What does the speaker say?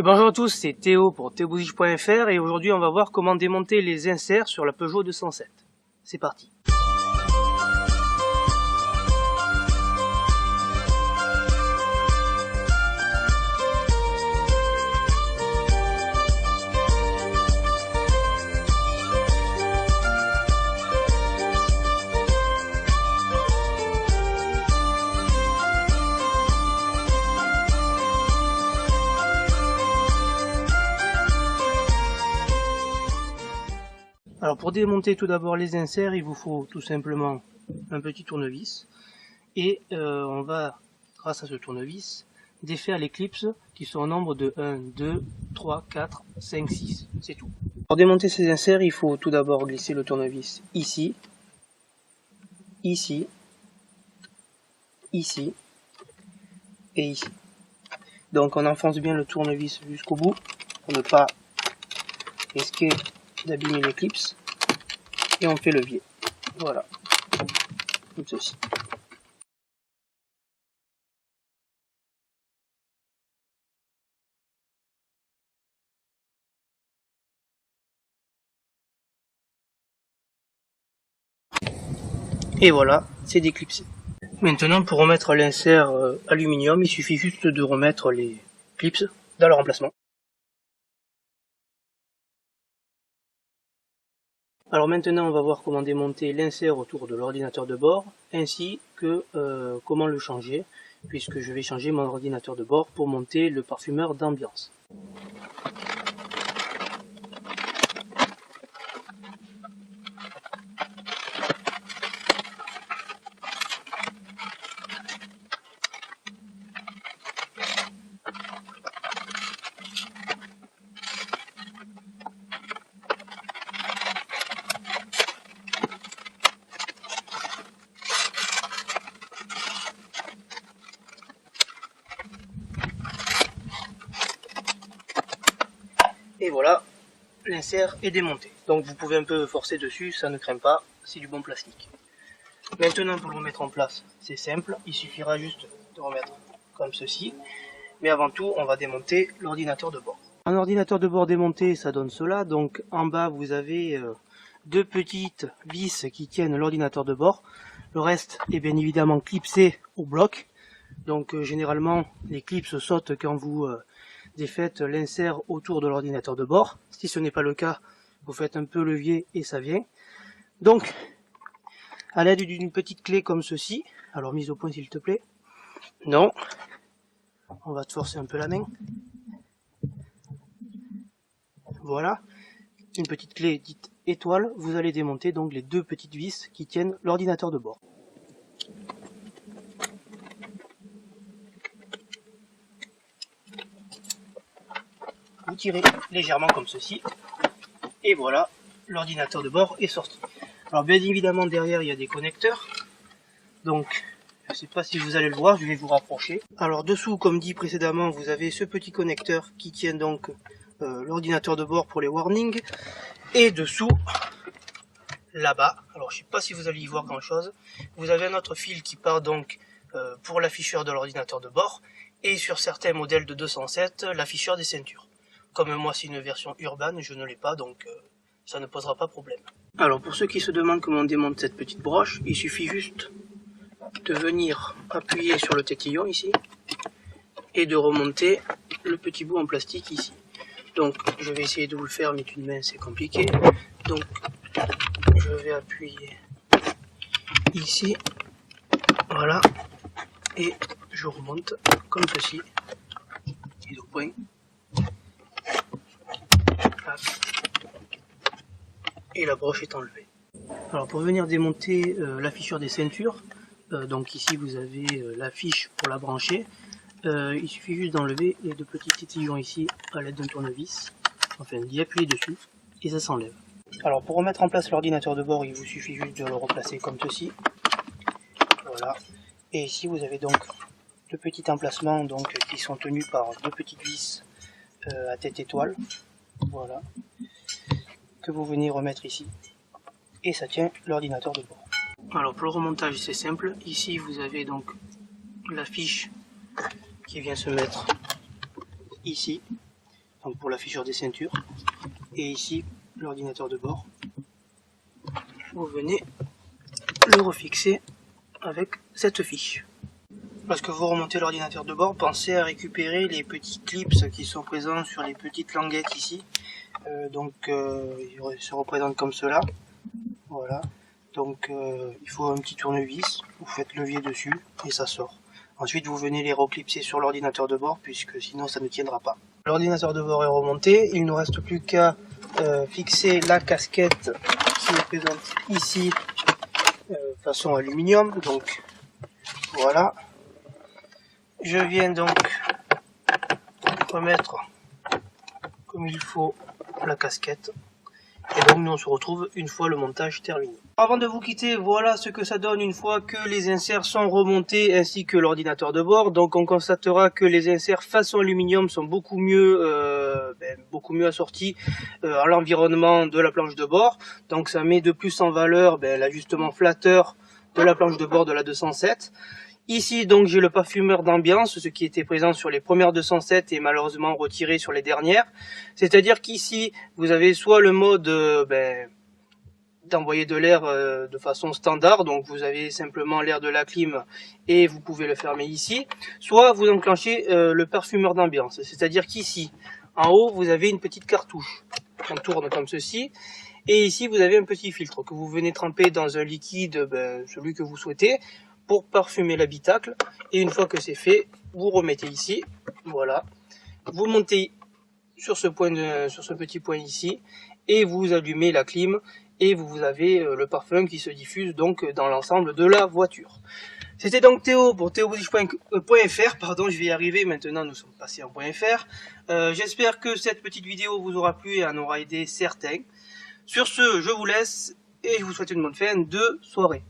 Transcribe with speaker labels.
Speaker 1: Et bonjour à tous, c'est Théo pour théobouzige.fr et aujourd'hui on va voir comment démonter les inserts sur la Peugeot 207. C'est parti. Alors pour démonter tout d'abord les inserts, il vous faut tout simplement un petit tournevis et on va, grâce à ce tournevis, défaire les clips qui sont au nombre de 1, 2, 3, 4, 5, 6, c'est tout. Pour démonter ces inserts, il faut tout d'abord glisser le tournevis ici, ici, ici et ici. Donc on enfonce bien le tournevis jusqu'au bout pour ne pas risquer d'abîmer les clips et on fait levier. Voilà, comme ceci. Et voilà, c'est déclipsé. Maintenant, pour remettre l'insert aluminium, il suffit juste de remettre les clips dans leur emplacement. Alors maintenant, on va voir comment démonter l'insert autour de l'ordinateur de bord, ainsi que comment le changer, puisque je vais changer mon ordinateur de bord pour monter le parfumeur d'ambiance. Et voilà, l'insert est démonté. Donc vous pouvez un peu forcer dessus, ça ne craint pas, c'est du bon plastique. Maintenant pour le remettre en place, c'est simple, il suffira juste de remettre comme ceci. Mais avant tout, on va démonter l'ordinateur de bord. Un ordinateur de bord démonté, ça donne cela. Donc en bas, vous avez deux petites vis qui tiennent l'ordinateur de bord. Le reste est bien évidemment clipsé au bloc. Donc généralement, les clips sautent quand vous défaites l'insert autour de l'ordinateur de bord. Si ce n'est pas le cas, vous faites un peu levier et ça vient. Donc, à l'aide d'une petite clé comme ceci, alors mise au point s'il te plaît. Non, on va te forcer un peu la main. Voilà, une petite clé dite étoile. Vous allez démonter donc les deux petites vis qui tiennent l'ordinateur de bord. Vous tirez légèrement comme ceci, et voilà, l'ordinateur de bord est sorti. Alors bien évidemment derrière il y a des connecteurs, donc je ne sais pas si vous allez le voir, je vais vous rapprocher. Alors dessous, comme dit précédemment, vous avez ce petit connecteur qui tient donc l'ordinateur de bord pour les warnings, et dessous, là-bas, alors je ne sais pas si vous allez y voir grand chose, vous avez un autre fil qui part donc pour l'afficheur de l'ordinateur de bord, et sur certains modèles de 207, l'afficheur des ceintures. Comme moi c'est une version urbaine, je ne l'ai pas, donc ça ne posera pas problème. Alors pour ceux qui se demandent comment on démonte cette petite broche, il suffit juste de venir appuyer sur le tétillon ici, et de remonter le petit bout en plastique ici. Donc je vais essayer de vous le faire, mais d'une main c'est compliqué. Donc je vais appuyer ici, voilà, et je remonte comme ceci, et au point. Et la broche est enlevée. Alors pour venir démonter l'afficheur des ceintures, donc ici vous avez la fiche pour la brancher, il suffit juste d'enlever les deux petits tétillons ici à l'aide d'un tournevis, enfin d'y appuyer dessus et ça s'enlève. Alors pour remettre en place l'ordinateur de bord, il vous suffit juste de le replacer comme ceci, voilà, et ici vous avez donc deux petits emplacements donc, qui sont tenus par deux petites vis à tête étoile, voilà, que vous venez remettre ici, et ça tient l'ordinateur de bord. Alors pour le remontage c'est simple, ici vous avez donc la fiche qui vient se mettre ici, donc pour la fissure des ceintures. Et ici, l'ordinateur de bord. Vous venez le refixer avec cette fiche. Lorsque vous remontez l'ordinateur de bord, pensez à récupérer les petits clips qui sont présents sur les petites languettes ici. Ils se représentent comme cela. Voilà. Donc il faut un petit tournevis, vous faites levier dessus et ça sort. Ensuite vous venez les reclipser sur l'ordinateur de bord puisque sinon ça ne tiendra pas. L'ordinateur de bord est remonté, il ne reste plus qu'à fixer la casquette qui est présente ici façon aluminium. Donc voilà. Je viens donc remettre comme il faut la casquette. Et donc nous on se retrouve une fois le montage terminé. Avant de vous quitter, voilà ce que ça donne une fois que les inserts sont remontés ainsi que l'ordinateur de bord. Donc on constatera que les inserts façon aluminium sont beaucoup mieux assortis à l'environnement de la planche de bord. Donc ça met de plus en valeur l'ajustement flatteur de la planche de bord de la 207. Ici donc j'ai le parfumeur d'ambiance, ce qui était présent sur les premières 207 et malheureusement retiré sur les dernières. C'est-à-dire qu'ici vous avez soit le mode d'envoyer de l'air de façon standard, donc vous avez simplement l'air de la clim et vous pouvez le fermer ici, soit vous enclenchez le parfumeur d'ambiance. C'est-à-dire qu'ici en haut vous avez une petite cartouche, on tourne comme ceci. Et ici vous avez un petit filtre que vous venez tremper dans un liquide, celui que vous souhaitez, pour parfumer l'habitacle. Et une fois que c'est fait, vous remettez ici, voilà, vous montez sur ce petit point ici, et vous allumez la clim, et vous avez le parfum qui se diffuse donc dans l'ensemble de la voiture. C'était donc Théo pour theoboutige.fr, pardon, je vais y arriver, maintenant nous sommes passés en .fr. J'espère que cette petite vidéo vous aura plu et en aura aidé certains. Sur ce, je vous laisse, et je vous souhaite une bonne fin de soirée.